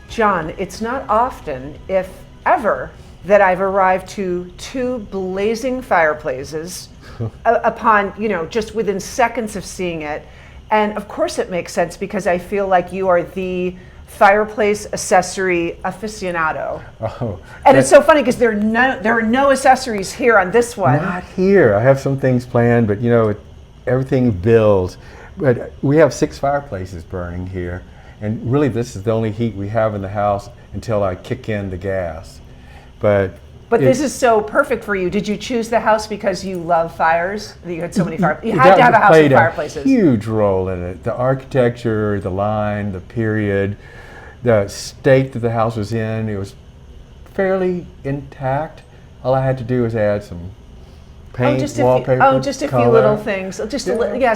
John, it's not often, if ever, that I've arrived to two blazing fireplaces upon, just within seconds of seeing it. And of course it makes sense because I feel like you are the fireplace accessory aficionado. Oh, and it's so funny because there are no accessories here on this one. Not here. I have some things planned, but everything builds. But we have 6 fireplaces burning here. And really, this is the only heat we have in the house until I kick in the gas. But this is so perfect for you. Did you choose the house because you love fires? You had so many fireplaces. You had to have a house with fireplaces. Played a huge role in it. The architecture, the line, the period, the state that the house was in. It was fairly intact. All I had to do was add some paint, wallpaper, just a color. few little things.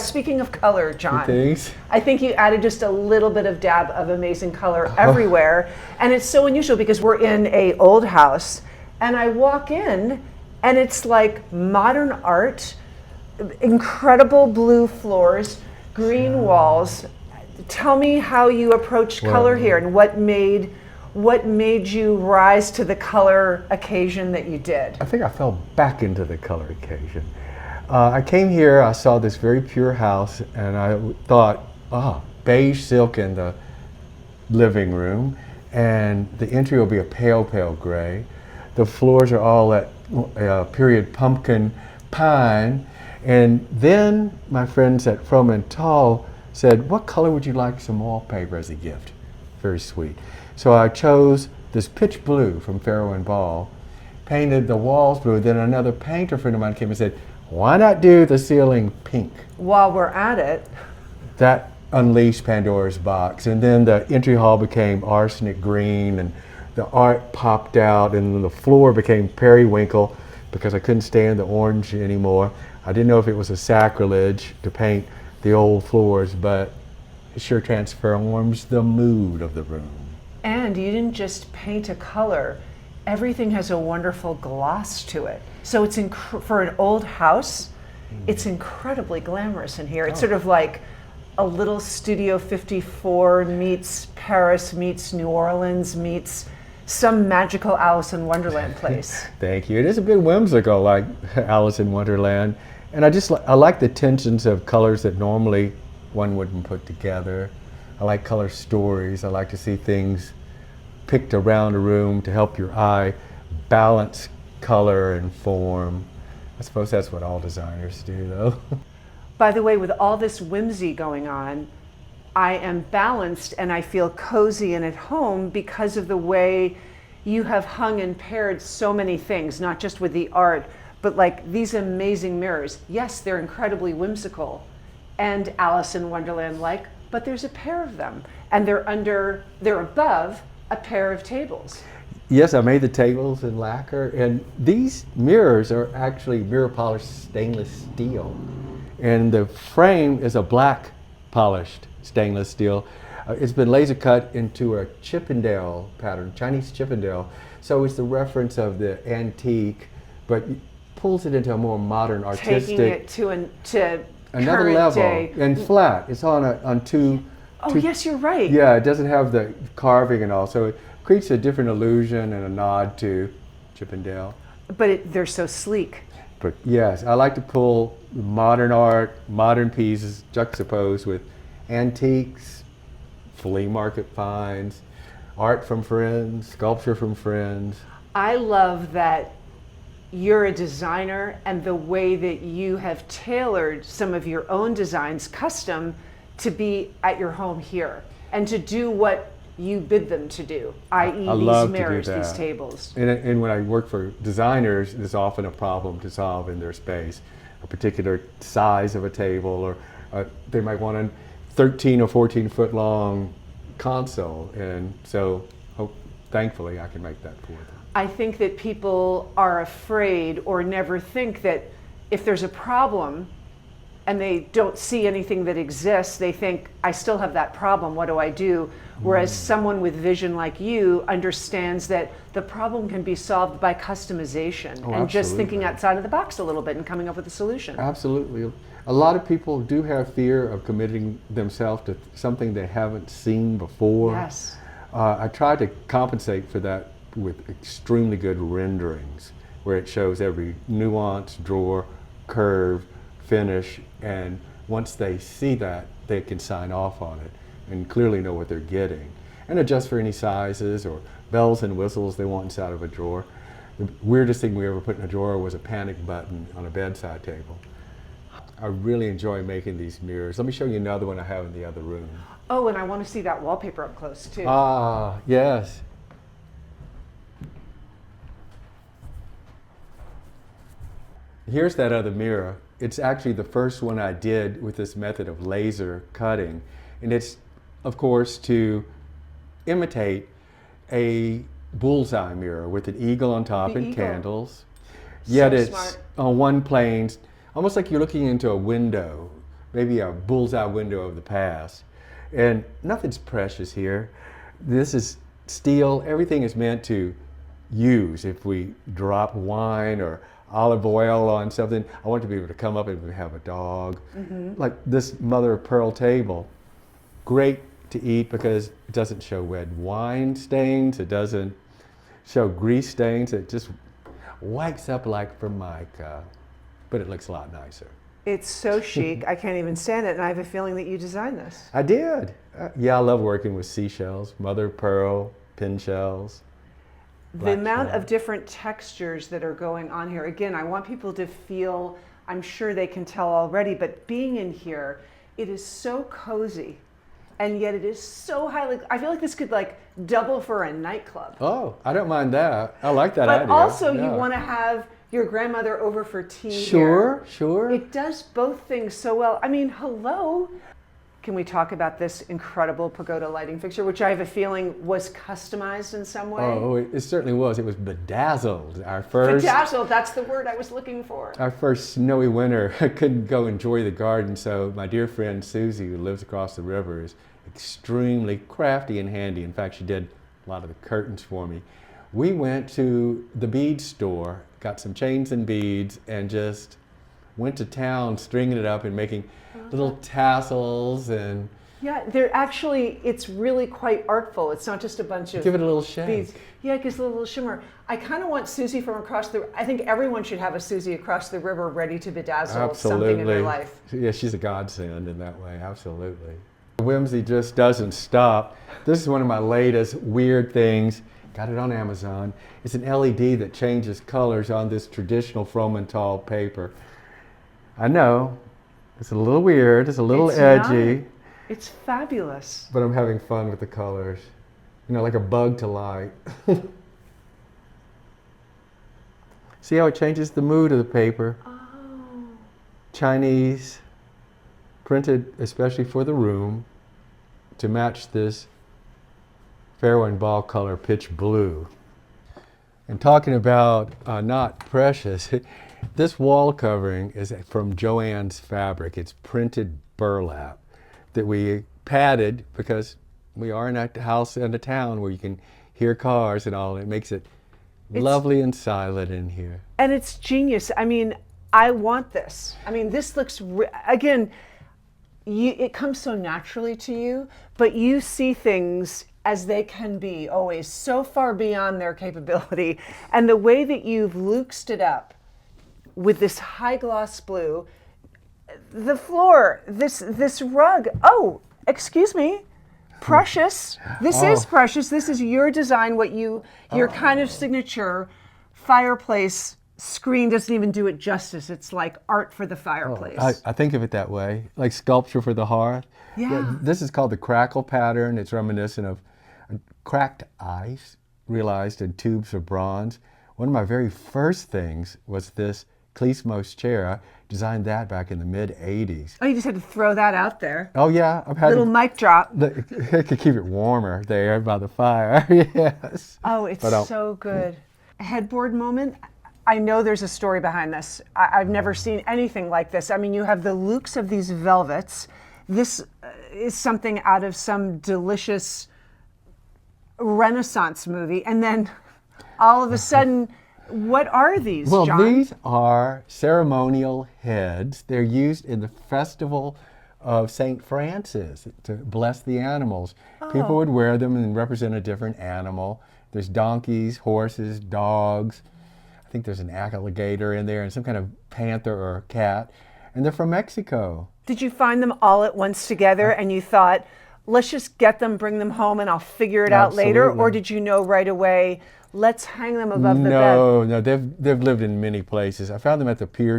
Speaking of color, John, things. I think you added just a little bit of dab of amazing color everywhere. And it's so unusual because we're in a old house and I walk in and it's like modern art, incredible blue floors, green walls. Tell me how you approached color here and what made you rise to the color occasion that you did? I think I fell back into the color occasion. I came here, I saw this very pure house, and I thought, beige silk in the living room, and the entry will be a pale, pale gray. The floors are all that period pumpkin pine. And then my friends at Fromental said, what color would you like some wallpaper as a gift? Very sweet. So I chose this pitch blue from Farrow and Ball, painted the walls blue. Then another painter friend of mine came and said, why not do the ceiling pink? While we're at it. That unleashed Pandora's box. And then the entry hall became arsenic green and the art popped out and then the floor became periwinkle because I couldn't stand the orange anymore. I didn't know if it was a sacrilege to paint the old floors, but it sure transforms the mood of the room. And you didn't just paint a color, everything has a wonderful gloss to it. So it's for an old house, it's incredibly glamorous in here. It's sort of like a little Studio 54 meets Paris meets New Orleans meets some magical Alice in Wonderland place. Thank you. It is a bit whimsical, like Alice in Wonderland. And I like the tensions of colors that normally one wouldn't put together. I like color stories. I like to see things picked around a room to help your eye balance color and form. I suppose that's what all designers do, though. By the way, with all this whimsy going on, I am balanced and I feel cozy and at home because of the way you have hung and paired so many things, not just with the art, but like these amazing mirrors. Yes, they're incredibly whimsical and Alice in Wonderland-like, but there's a pair of them, and they're above a pair of tables. Yes, I made the tables in lacquer, and these mirrors are actually mirror polished stainless steel. And the frame is a black polished stainless steel. It's been laser cut into a Chippendale pattern, Chinese Chippendale. So it's the reference of the antique, but pulls it into a more modern artistic. Taking it to another current level day. and flat. It's on two. Oh, two- yes, you're right. Yeah, it doesn't have the carving and all, so it creates a different illusion and a nod to Chippendale. But they're so sleek. But yes, I like to pull modern art, modern pieces juxtaposed with antiques, flea market finds, art from friends, sculpture from friends. I love that you're a designer and the way that you have tailored some of your own designs custom to be at your home here and to do what you bid them to do, i.e. these love to do mirrors, these that. tables. And when I work for designers, there's often a problem to solve in their space. A particular size of a table, or they might want a 13 or 14 foot long console. And so thankfully I can make that for them. I think that people are afraid or never think that if there's a problem and they don't see anything that exists, they think, I still have that problem, what do I do? Whereas someone with vision like you understands that the problem can be solved by customization and just thinking absolutely. outside of the box a little bit and coming up with a solution. Absolutely. A lot of people do have fear of committing themselves to something they haven't seen before. Yes. I try to compensate for that with extremely good renderings, where it shows every nuance, drawer, curve, finish, and once they see that, they can sign off on it and clearly know what they're getting, and adjust for any sizes or bells and whistles they want inside of a drawer. The weirdest thing we ever put in a drawer was a panic button on a bedside table. I really enjoy making these mirrors. Let me show you another one I have in the other room. Oh, and I want to see that wallpaper up close too. Ah, yes. Here's that other mirror. It's actually the first one I did with this method of laser cutting. And it's, of course, to imitate a bullseye mirror with an eagle on top The and eagle. candles. Yet it's smart. on one plane, almost like you're looking into a window, maybe a bullseye window of the past. And nothing's precious here. This is steel. Everything is meant to use. If we drop wine or olive oil on something, I want to be able to come up and have a dog. Like this mother of pearl table, great to eat because it doesn't show red wine stains, it doesn't show grease stains, it just wipes up like Formica, but it looks a lot nicer. It's so chic, I can't even stand it, and I have a feeling that you designed this. I did. Yeah, I love working with seashells, mother of pearl, pin shells. The amount shell. of different textures that are going on here, again, I want people to feel, I'm sure they can tell already, but being in here, it is so cozy, and yet it is so highly, I feel like this could like double for a nightclub. Oh, I don't mind that. I like that But idea. also Yeah. you want to have your grandmother over for tea Sure, here. sure. It does both things so well. I mean, hello. Can we talk about this incredible pagoda lighting fixture, which I have a feeling was customized in some way? Oh, it certainly was. It was bedazzled. Our first Bedazzled, that's the word I was looking for. Our first snowy winter, I couldn't go enjoy the garden, so my dear friend Susie, who lives across the river, is extremely crafty and handy. In fact, she did a lot of the curtains for me. We went to the bead store, got some chains and beads, and just went to town stringing it up and making little tassels and Yeah, they're actually, it's really quite artful. It's not just a bunch of give it a little shake. beads. Yeah, it gives a little shimmer. I kind of want Susie from across the, I think everyone should have a Susie across the river ready to bedazzle something in their life. Yeah, she's a godsend in that way, absolutely. Whimsy just doesn't stop. This is one of my latest weird things. Got it on Amazon. It's an LED that changes colors on this traditional Fromental paper. I know, it's a little weird, it's a little It's edgy, not. It's fabulous. but I'm having fun with the colors. You know, like a bug to light. See how it changes the mood of the paper? Oh. Chinese, printed especially for the room to match this Farrow and ball color pitch blue. And talking about not precious, this wall covering is from Joann's Fabric. It's printed burlap that we padded because we are in a house in a town where you can hear cars and all. It makes it lovely and silent in here. And it's genius. I mean, I want this. I mean, this looks, again, it comes so naturally to you, but you see things as they can be, always so far beyond their capability. And the way that you've luxed it up with this high gloss blue, the floor, this rug, oh, excuse me, precious. This is precious. This is your design, your kind of signature fireplace. Screen doesn't even do it justice. It's like art for the fireplace. I think of it that way, like sculpture for the hearth. Yeah. This is called the crackle pattern. It's reminiscent of cracked ice realized in tubes of bronze. One of my very first things was this Klesmos chair. I designed that back in the mid-'80s. Oh, you just had to throw that out there. Oh yeah, I've had Little mic drop. It could keep it warmer there by the fire. Yes. Oh, it's so good. Headboard moment. I know there's a story behind this. I've never seen anything like this. I mean, you have the looks of these velvets. This is something out of some delicious Renaissance movie. And then all of a sudden, what are these, Well, John? these are ceremonial heads. They're used in the festival of St. Francis to bless the animals. People would wear them and represent a different animal. There's donkeys, horses, dogs. I think there's an alligator in there and some kind of panther or cat. And they're from Mexico. Did you find them all at once together and you thought, let's just get them, bring them home, and I'll figure it out later? Absolutely. Or did you know right away, let's hang them above the bed? No, they've lived in many places. I found them at the Pier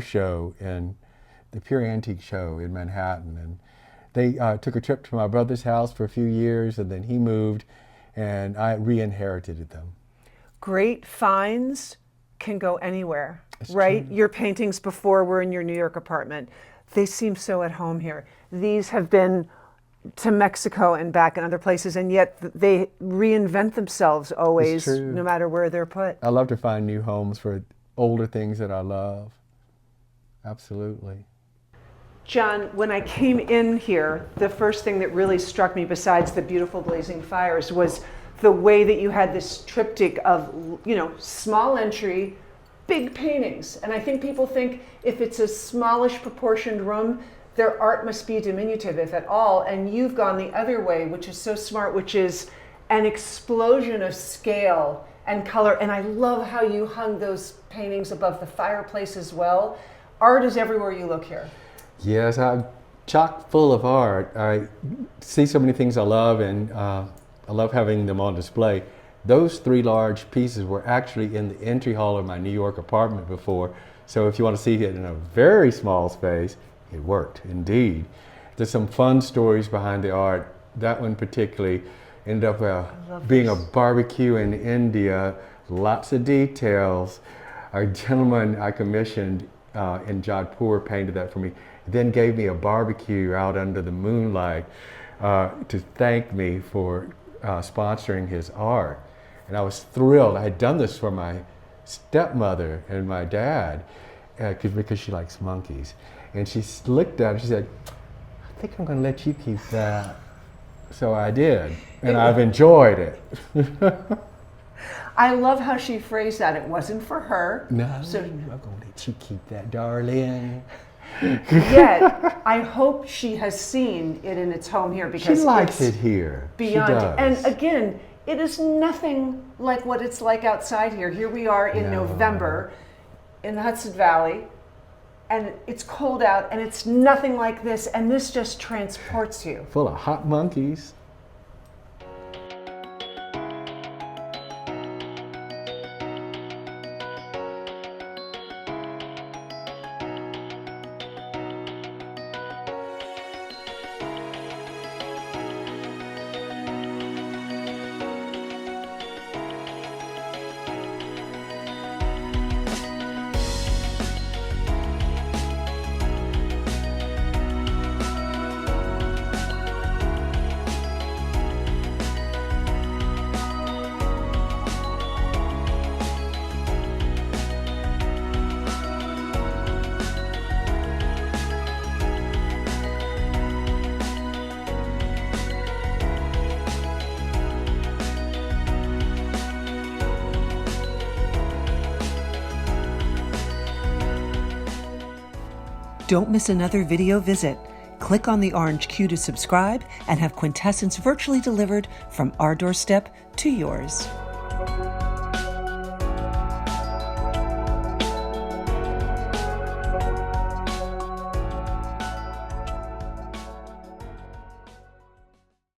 Antique Show in Manhattan. And they took a trip to my brother's house for a few years, and then he moved, and I re-inherited them. Great finds can go anywhere, It's right? true. Your paintings before were in your New York apartment. They seem so at home here. These have been to Mexico and back and other places, and yet they reinvent themselves always, true. no matter where they're put. I love to find new homes for older things that I love. Absolutely. John, when I came in here, the first thing that really struck me, besides the beautiful blazing fires, was the way that you had this triptych of, small entry, big paintings. And I think people think if it's a smallish proportioned room, their art must be diminutive, if at all. And you've gone the other way, which is so smart, which is an explosion of scale and color. And I love how you hung those paintings above the fireplace as well. Art is everywhere you look here. Yes, I'm chock full of art. I see so many things I love, and I love having them on display. Those 3 large pieces were actually in the entry hall of my New York apartment before. So if you want to see it in a very small space, it worked indeed. There's some fun stories behind the art. That one particularly ended up being a barbecue in India, lots of details. A gentleman I commissioned in Jodhpur painted that for me, then gave me a barbecue out under the moonlight to thank me for sponsoring his art. And I was thrilled. I had done this for my stepmother and my dad because she likes monkeys. And she looked at it, she said, I think I'm going to let you keep that. So I did, and I've enjoyed it. I love how she phrased that. It wasn't for her. No, So I'm going to let you keep that, darling. yet, I hope she has seen it in its home here, because She likes it's it here. beyond. She does. And again, it is nothing like what it's like outside here. Here we are in No. November in the Hudson Valley, and it's cold out, and it's nothing like this, and this just transports you. Full of hot monkeys. Don't miss another video visit. Click on the orange Q to subscribe and have Quintessence virtually delivered from our doorstep to yours.